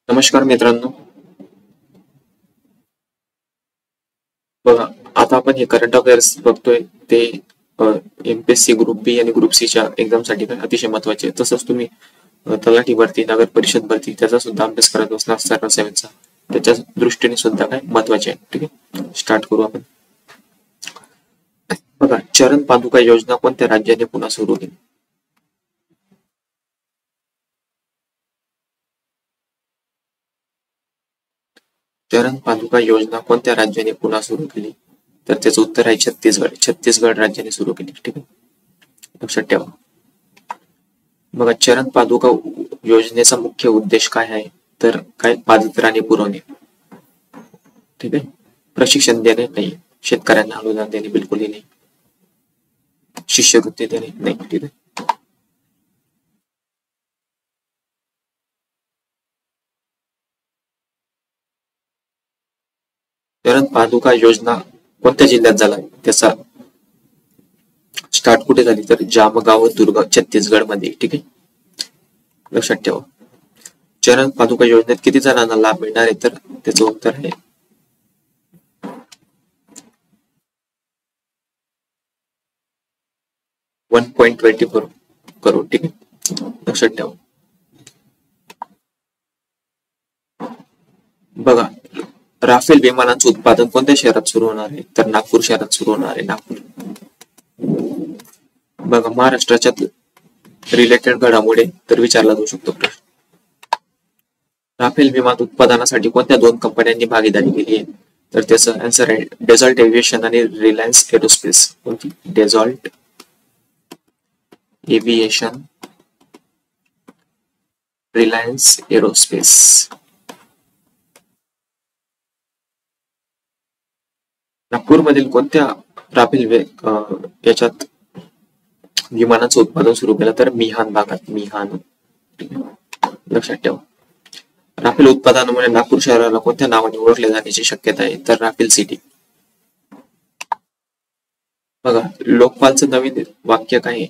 नमस्कार मित्रांनो. बघा, आता आपण हे करंट अफेअर्स बघतोय ते एमपीएससी ग्रुप बी आणि ग्रुप सीच्या एक्झामसाठी काय अतिशय महत्वाचे आहे. तसंच तुम्ही तलाठी भरती, नगर परिषद भरती त्याचा सुद्धा अभ्यास करत असणार सर्व सेवेचा, त्याच्या दृष्टीने सुद्धा काय महत्वाचे आहे. ठीक आहे, स्टार्ट करू आपण. बघा, चरण पादुका योजना कोणत्या राज्याने पुन्हा सुरू केली? चरण पादुका योजना कोणत्या राज्याने पुन्हा सुरू केली? तर त्याचं उत्तर आहे छत्तीसगड. छत्तीसगड राज्याने सुरू केली. ठीक आहे, लक्षात ठेवा. बघा, चरण पादुका योजनेचा मुख्य उद्देश काय आहे? तर काय पादत्राणे पुरवणे. ठीक आहे, प्रशिक्षण देणे नाही, शेतकऱ्यांना अनुदान देणे बिलकुलही नाही, शिष्यवृत्ती देणे नाही. ठीक आहे, चरण पादुका योजना कोणत्या जिल्ह्यात झाला? त्याचा स्टार्ट कुठे झाली? तर जामगाव दुर्ग छत्तीसगड मध्ये. ठीक आहे, लक्षात ठेवा. चरण पादुका योजनेत किती जणांना लाभ मिळणार आहे? तर त्याचं उत्तर आहे 1.24 करोड. ठीक आहे, लक्षात ठेवा. बघा, राफेल विमानांचं उत्पादन कोणत्या शहरात सुरू होणार आहे? तर नागपूर शहरात सुरू होणार आहे. नागपूर. बघा, महाराष्ट्राच्या रिलेटेड घडामोडी तर विचारला जाऊ शकतो प्रश्न. राफेल विमान उत्पादनासाठी कोणत्या दोन कंपन्यांनी भागीदारी केली आहे? तर त्याचं आन्सर आहे डेझॉल्ट एव्हिएशन आणि रिलायन्स एरोस्पेस. कोणती? डेझॉल्ट एव्हिएशन, रिलायन्स एरोस्पेस. नागपूरमधील कोणत्या राफेल याच्यात विमानाचं उत्पादन सुरू केलं? तर मिहान भागात. मिहान. लक्षात ठेवा. राफेल उत्पादनामुळे नागपूर शहराला कोणत्या नावाने ओळखले जाण्याची शक्यता आहे? तर राफेल सिटी. बघा, लोकपालचं नवीन वाक्य काय आहे?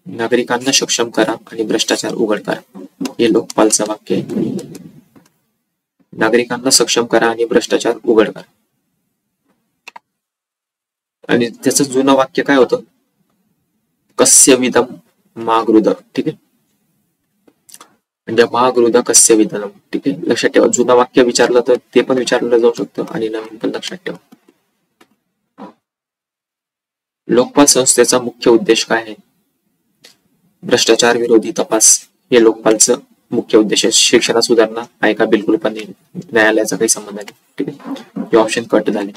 नागरिकांना सक्षम करा आणि भ्रष्टाचार उघड करा. हे लोकपालचं वाक्य आहे. नागरिकांना सक्षम करा आणि भ्रष्टाचार उघड करा. आणि त्याचं जुनं वाक्य काय होतं? कस्यविदम महागृद. ठीक आहे, म्हणजे महागृद कस्यविदम. ठीक आहे, लक्षात ठेवा. जुनं वाक्य विचारलं तर ते पण विचारलं जाऊ शकतं आणि नवीन पण लक्षात ठेवा. लोकपाल संस्थेचा मुख्य उद्देश काय आहे? भ्रष्टाचार विरोधी तपास हे लोकपालचं मुख्य उद्देश आहे. शिक्षणात सुधारणा आहे का? बिलकुल पण नाही. न्यायालयाचा काही संबंध नाही. ठीक आहे, हे ऑप्शन कट झाले.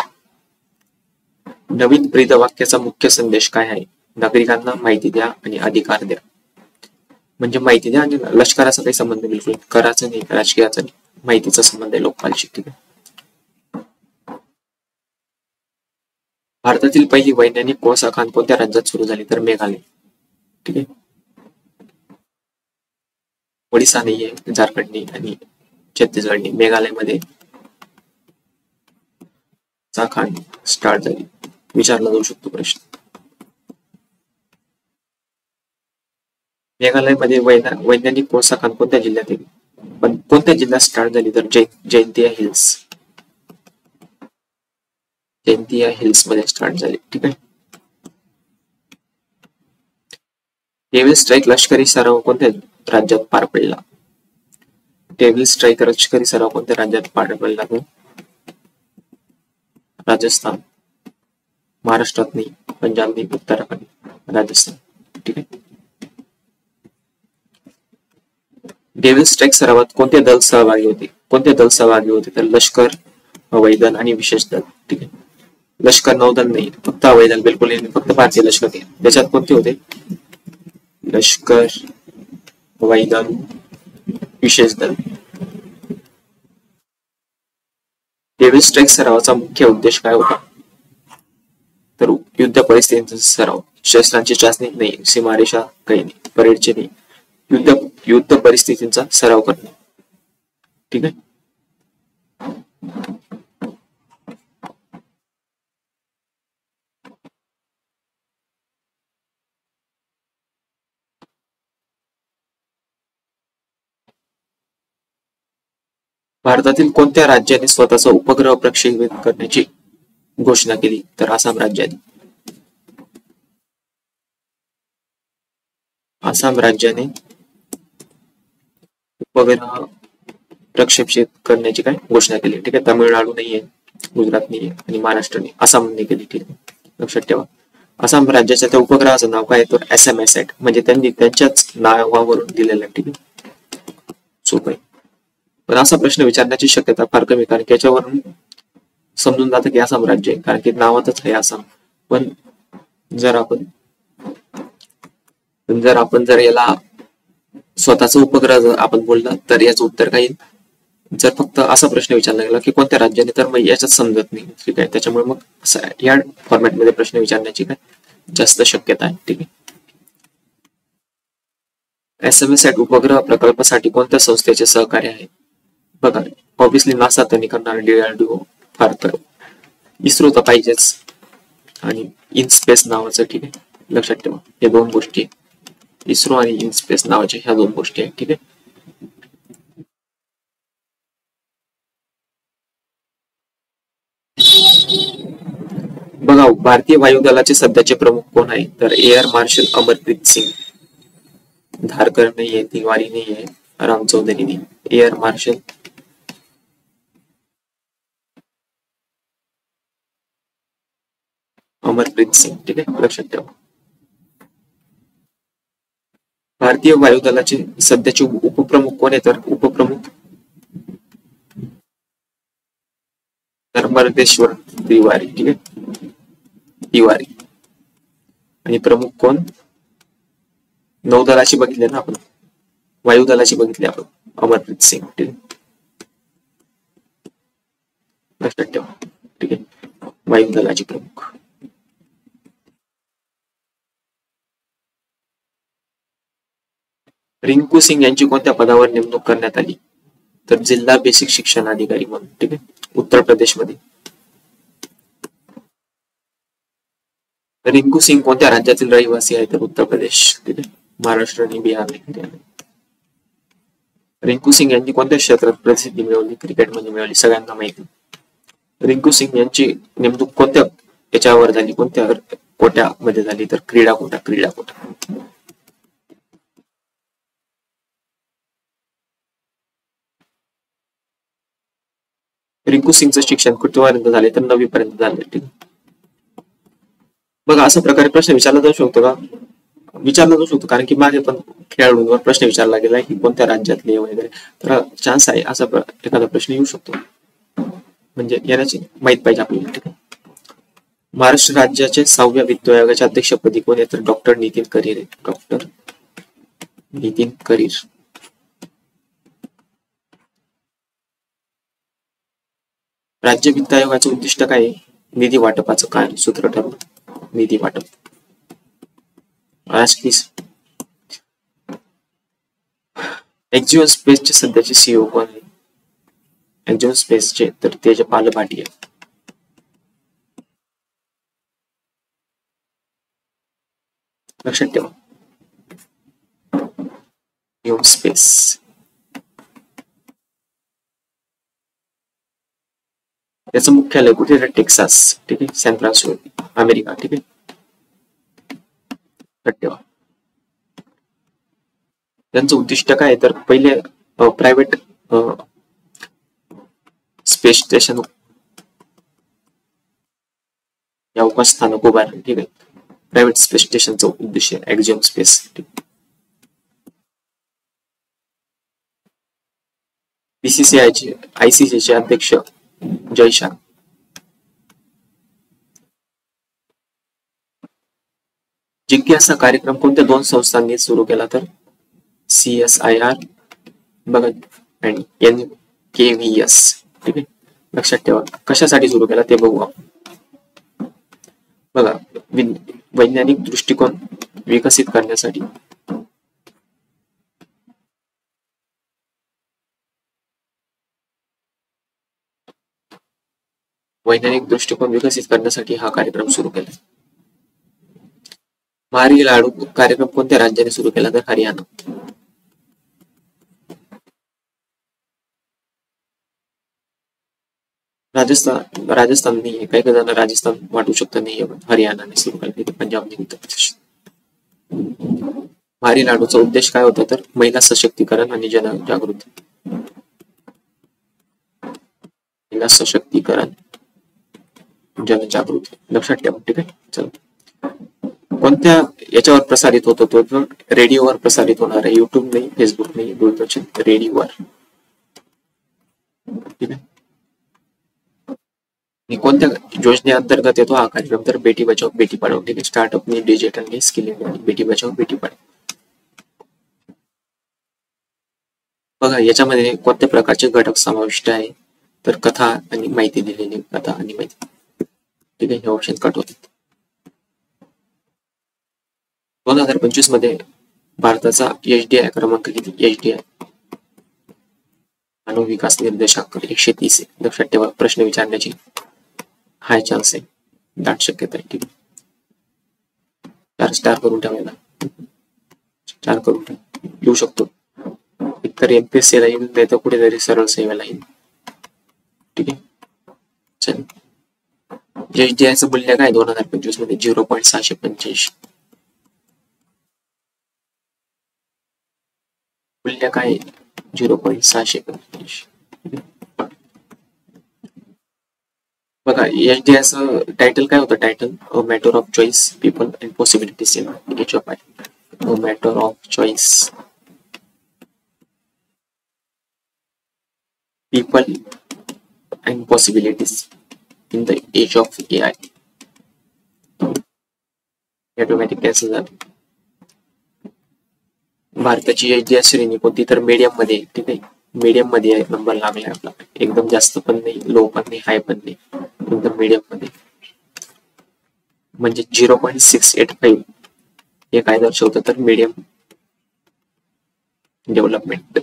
नवीन ब्रीद वाक्याचा मुख्य संदेश काय आहे? नागरिकांना माहिती द्या आणि अधिकार द्या. म्हणजे माहिती द्या आणि लष्कराचा काही संबंध बिलकुल, कराचा नाही, राजकीयाचा नाही, माहितीचा संबंध आहे लोकपालशी. ठीक आहे. भारतातील पहिली वैज्ञानिक कोळसा खाण कोणत्या राज्यात सुरू झाली? तर मेघालय. ठीक आहे, ओडिसा नाहीये, झारखंड आणि छत्तीसगड. मेघालयमध्ये खाण स्टार्ट झाली. विचारला जाऊ शकतो प्रश्न. मेघालयमध्ये वैज्ञानिक कोळसा खाण कोणत्या जिल्ह्यात येईल? पण कोणत्या जिल्ह्यात स्टार्ट झाली? तर जैंतिया हिल्स. जैंतिया हिल्स मध्ये स्टार्ट झाली. ठीक आहे. डेव्हिल स्ट्राईक लष्करी सराव कोणत्या राज्यात पार पडला? डेव्हिल स्ट्राईक लष्करी सराव कोणत्या राज्यात पार पडला? राजस्थान. महाराष्ट्रात नाही, पंजाब नाही, उत्तराखंड, राजस्थान. ठीक आहे. डेव्हिल स्ट्राईक सरावात कोणते दल सहभागी होते? कोणते दल सहभागी होते? तर लष्कर, हवाई दल आणि विशेष दल. ठीक आहे, लष्कर नौदल नाही, फक्त हवाई दल. बिलकुल नाही, फक्त भारतीय लष्कर. त्याच्यात कोणते होते? लष्कर, हवाई दल, विशेष दल. डेव्हिल स्ट्राईक सरावाचा मुख्य उद्देश काय होता? तर युद्ध परिस्थितीचा सराव. शस्त्रांची चाचणी नाही, सीमारेषा काही नाही, परेडचे नाही, युद्ध परिस्थितीचा सराव करणे. ठीक आहे. भारतातील कोणत्या राज्याने स्वतःचा उपग्रह प्रक्षेपित करण्याची घोषणा केली? तर आसाम राज्याने. आसाम राज्याने उपग्रह प्रक्षेपित करण्याची काय घोषणा केली. ठीक आहे. तामिळनाडू नाहीये, गुजरात नाहीये आणि महाराष्ट्र नाही, आसामने केली. ठीक आहे, लक्षात ठेवा. आसाम राज्याच्या त्या उपग्रहाचं नाव काय तर SMSAT, म्हणजे त्यांनी त्यांच्याच नावावरून दिलेलं आहे. ठीक आहे, सोपं आहे. पण असा प्रश्न विचारण्याची शक्यता फार कमी, कारण की याच्यावरून समजून जातं की आसाम राज्य आहे, कारण की नावातच आहे आसाम. पण जर आपण जर याला स्वतःचा उपग्रह जर आपण बोलला तर याचं उत्तर काय येईल? जर फक्त असा प्रश्न विचारला गेला की कोणत्या राज्याने, तर मग याच्यात समजत नाही. ठीक आहे, त्याच्यामुळे मग या फॉर्मॅटमध्ये प्रश्न विचारण्याची काय जास्त शक्यता आहे. ठीक आहे. SMSAT उपग्रह प्रकल्पासाठी कोणत्या संस्थेचे सहकार्य आहे? बघा, ऑब्विसली नासा तर करणार, DRDO फार तर, इस्रो तर पाहिजेच, आणि इन स्पेस नावाचं. ठीक आहे, लक्षात ठेवा हे दोन गोष्टी, इस्रो आणि इन स्पेस नावाच्या ह्या दोन गोष्टी आहेत. ठीक आहे. बघा, भारतीय वायुदलाचे सध्याचे प्रमुख कोण आहे? तर एअर मार्शल अमरप्रीत सिंग. धारकर नाहीये, तिवारी नाहीये, राम चौधरी नाही, एअर मार्शल अमरप्रीत सिंग. ठीक आहे, लक्षात ठेवा. भारतीय वायुदलाचे सध्याचे उपप्रमुख कोण आहे? तर उपप्रमुख नर्मदेश्वर तिवारी. ठीक आहे, तिवारी. आणि प्रमुख कोण? नौदलाची बघितले ना आपण, वायुदलाची बघितली आपण, अमरप्रीत सिंग. ठीक आहे, लक्षात ठेवा. ठीक आहे, वायुदलाची प्रमुख. रिंकू सिंग यांची कोणत्या पदावर नेमणूक करण्यात आली? तर जिल्हा बेसिक शिक्षण अधिकारी म्हणून. ठीक आहे, उत्तर प्रदेशमध्ये. रिंकू सिंग कोणत्या राज्यातील रहिवासी आहे? तर उत्तर प्रदेश. ठीक आहे, महाराष्ट्र आणि बिहार नाही. रिंकू सिंग यांनी कोणत्या क्षेत्रात प्रसिद्धी मिळवली? क्रिकेटमध्ये मिळवली, सगळ्यांना माहिती. रिंकू सिंग यांची नेमणूक कोणत्या याच्यावर झाली, कोणत्या कोट्यामध्ये झाली? तर क्रीडा कोटा. रिंकू सिंगचं शिक्षण कितवीपर्यंत झाले? तर 9वी पर्यंत झाले. ठीक. बघा, अशा प्रकारे प्रश्न विचारला जाऊ शकतो का? विचारला जाऊ शकतो, कारण की मागे पण खेळाडूंवर प्रश्न विचारला गेला की कोणत्या राज्यातले वगैरे, तर चान्स आहे असा एखादा प्रश्न येऊ शकतो, म्हणजे येण्याची माहित पाहिजे आपल्याला. ठीक आहे. महाराष्ट्र राज्याचे 6व्या वित्त आयोगाच्या अध्यक्षपदी कोण आहे? तर डॉक्टर नितीन करीर. डॉक्टर नितीन करीर. राज्य वित्त आयोगाचे उद्दिष्ट काय आहे? निधी वाटपाचं काय सूत्र ठरवलं? निधी वाटप. एक्झिओन स्पेसचे सध्याचे CEO कोण आहे? एक्झिओन स्पेसचे तर तेजपाल भाटिया. लक्षात ठेवा, एक्झिओन स्पेस. त्याचं मुख्यालय कुठे? टेक्सास. ठीक आहे, सॅन फ्रान्सिस्को, अमेरिका. ठीक आहे, लक्षात ठेवा. त्यांचं उद्दिष्ट काय तर पहिले प्रायव्हेट स्पेस स्टेशन, अवकाश स्थानक उभारले. ठीक आहे, प्रायव्हेट स्पेस स्टेशनचं उद्देश आहे एक्झिओन स्पेस. BCCI ICC चे अध्यक्ष जय शाह. जिज्ञासा कार्यक्रम कोणत्या दोन संस्थांनी सुरू केला? तर CSIR बघा आणि NKVS. ठीक आहे, लक्षात ठेवा. कशासाठी सुरू केला ते बघू आपण. बघा, वैज्ञानिक दृष्टिकोन विकसित करण्यासाठी. वैज्ञानिक दृष्टिकोन विकसित करण्यासाठी हा कार्यक्रम सुरू केला. मारी लाडू कार्यक्रम कोणत्या राज्याने सुरू केला? तर हरियाणा. राजस्थान नाही आहे, काही काही जण राजस्थान वाटू शकतं नाही, हरियाणाने सुरू केलं, पंजाब नाही, उत्तर प्रदेश. भारी लाडूचा उद्देश काय होता तर महिला सशक्तीकरण आणि जनजागृती. महिला सशक्तीकरण, जनजागृती लक्षात ठेवा. ठीक आहे. चला, कोणत्या याच्यावर प्रसारित होतो तो रेडिओवर प्रसारित होणार आहे, युट्यूब नाही, फेसबुक नाही, दूरदर्शन, रेडिओवर. ठीक आहे. कोणत्या योजनेअंतर्गत येतो हा कार्यक्रम तर बेटी बचाव बेटी पढाओ. ठीक आहे. स्टार्टअपनी, डिजिटलनी, स्किल इंडिया, बेटी बचाव बेटी पढाओ. बघा याच्यामध्ये कोणत्या प्रकारचे घटक समाविष्ट आहे तर कथा आणि माहिती दिलेली, कथा आणि माहिती. ठीक आहे. हे ऑप्शन कट होतात. 2025 मध्ये भारताचा HDI क्रमांक किती? HDI मानव विकास निर्देशांक 130 आहे. लक्षात ठेवा, प्रश्न विचारण्याची हाय चान्स आहे, दाट शक्यता आहे. ठीक आहे. स्टार करून ठेवायला, स्टार करून येऊ शकतो. एकतर MPSC ला येईल, नाही तर कुठेतरी सरळ सेवेला येईल. ठीक आहे. चल, HDI चं मूल्य काय 2025 मध्ये? 0.685. मूल्य काय? 0.685. बघा HDI चं टायटल काय होतं? Title matter of choice, people and possibilities in age of AI. मॅटर ऑफ चॉईस, people and possibilities in the age of AI. Automatic cancel झालं. भारताची HDI श्रेणी कोणती तर मीडियम मध्ये. ठीक आहे. मीडियम मध्ये नंबर लागलाय आपला, एकदम जास्त पण नाही, लो पण नाही, हाय पण नाही, एकदम मीडियम मध्ये. म्हणजे 0.685 हे काय दर्शवतं तर medium development.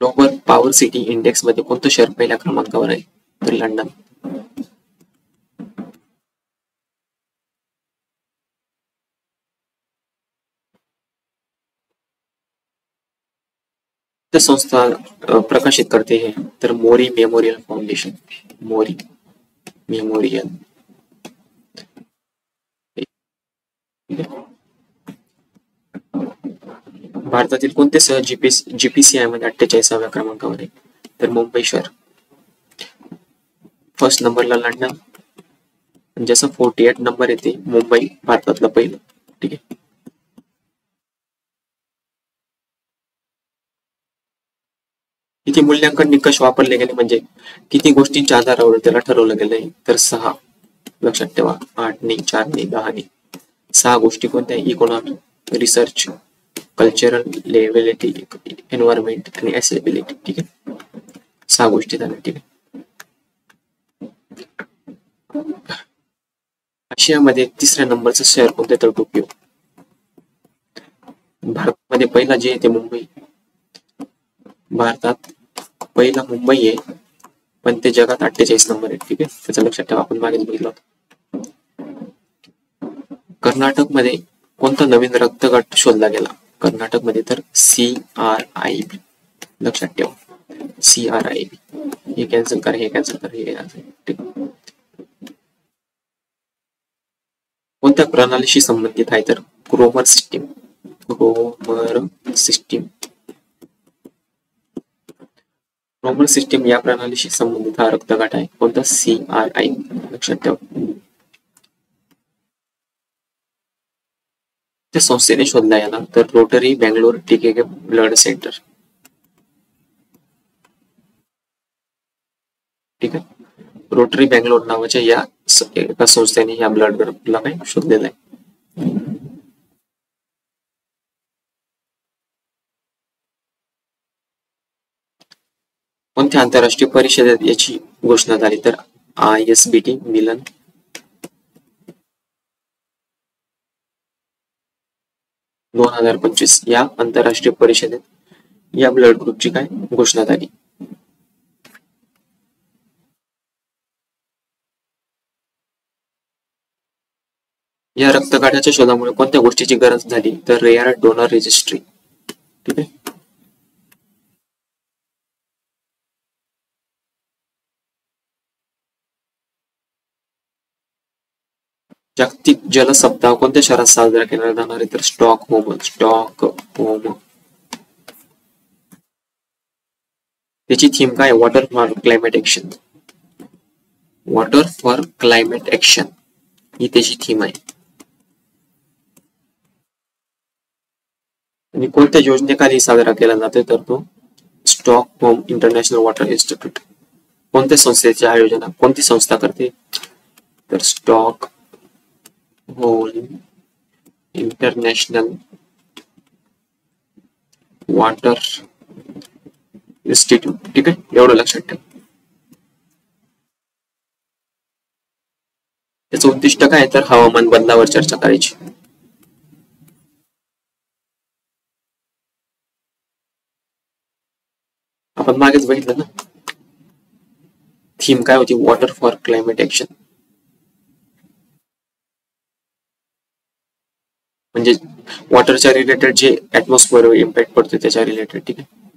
Global power city index मध्ये कोणतं शहर पहिल्या क्रमांकावर आहे तर लंडन. संस्था प्रकाशित करते है तर मोरी मेमोरियल फाउंडेशन. मोरी मेमोरियल. भारतातील कोणते शहर GPCI मध्ये 48व्या क्रमांकावर आहे तर मुंबई शहर. फर्स्ट नंबरला लंडन, जसं 48 नंबर येते मुंबई भारतातलं पहिलं. ठीक आहे. किती मूल्यांकन निकष वापरले गेले म्हणजे किती गोष्टींच्या आधारावर त्याला ठरवलं गेलंय तर 6. लक्षात ठेवा, 8 नाही, 4 नाही, 10 नाही, 6 गोष्टी कोणत्या? इकॉनॉमी, रिसर्च, कल्चरल लेव्हलिटी, एन्व्हायरमेंट आणि ऍसेबिलिटी. ठीक आहे. 6 गोष्टी झाल्या. ठीक आहे. आशियामध्ये 3ऱ्या नंबरचं शहर कोणतं तर टोकियो. भारतामध्ये पहिला जे आहे ते मुंबई. भारतात पहिला मुंबई आहे पण ते जगात 48 नंबर आहे. ठीक आहे. त्याचं लक्षात ठेवा, आपण मागेच बघितलं होतं. कर्नाटक मध्ये कोणता नवीन रक्तगट शोधला गेला कर्नाटक मध्ये तर CRIB. लक्षात ठेवा, CRIB. हे कॅन्सल कर, हे कॅन्सल कर, हे ठीक. कोणत्या प्रणालीशी संबंधित आहे तर क्रोमर सिस्टीम. क्रोमर सिस्टीम. क्रोमर सिस्टीम या प्रणालीशी संबंधित हा रक्तगट आहे. कोणता? CRIB. लक्षात ठेवा. त्या संस्थेने शोधला याला तर rotary Bangalore TKK blood centre. ठीक आहे. रोटरी बँगलोर नावाच्या या एका संस्थेने या ब्लड ग्रुपला काय शोधलेला आहे. कोणत्या आंतरराष्ट्रीय परिषदेत याची घोषणा झाली तर ISBT मिलन. - 2025 या आंतरराष्ट्रीय परिषदेत या ब्लड ग्रुपची काय घोषणा झाली. या रक्तगटाच्या शोधामुळे कोणत्या गोष्टीची गरज झाली तर रेअर डोनर रजिस्ट्री. ठीक आहे. जागतिक जल सप्ताह कोणत्या शहरात साजरा केला जाणार आहे? तर स्टॉकहोम. त्याची थीम काय? Water for climate action. Water for climate action ही त्याची थीम आहे. आणि कोणत्या योजनेखाली साजरा केला जातोय? तर तो स्टॉकहोम इंटरनॅशनल वॉटर इन्स्टिट्यूट. कोणत्या संस्थेची आयोजन कोणती संस्था करते? तर स्टॉकहोम इंटरनॅशनल वॉटर इन्स्टिट्यूट. ठीक आहे, एवढं लक्षात ठेव. त्याचं उद्दिष्ट काय? तर हवामान बदलावर चर्चा करायची. आपण मागेच बघितलं ना, थीम काय होती? Water for climate action. म्हणजे वॉटरच्या रिलेटेड जे ऍटमॉस्फिअर इम्पॅक्ट पडतो त्याच्या रिलेटेड. ठीक आहे.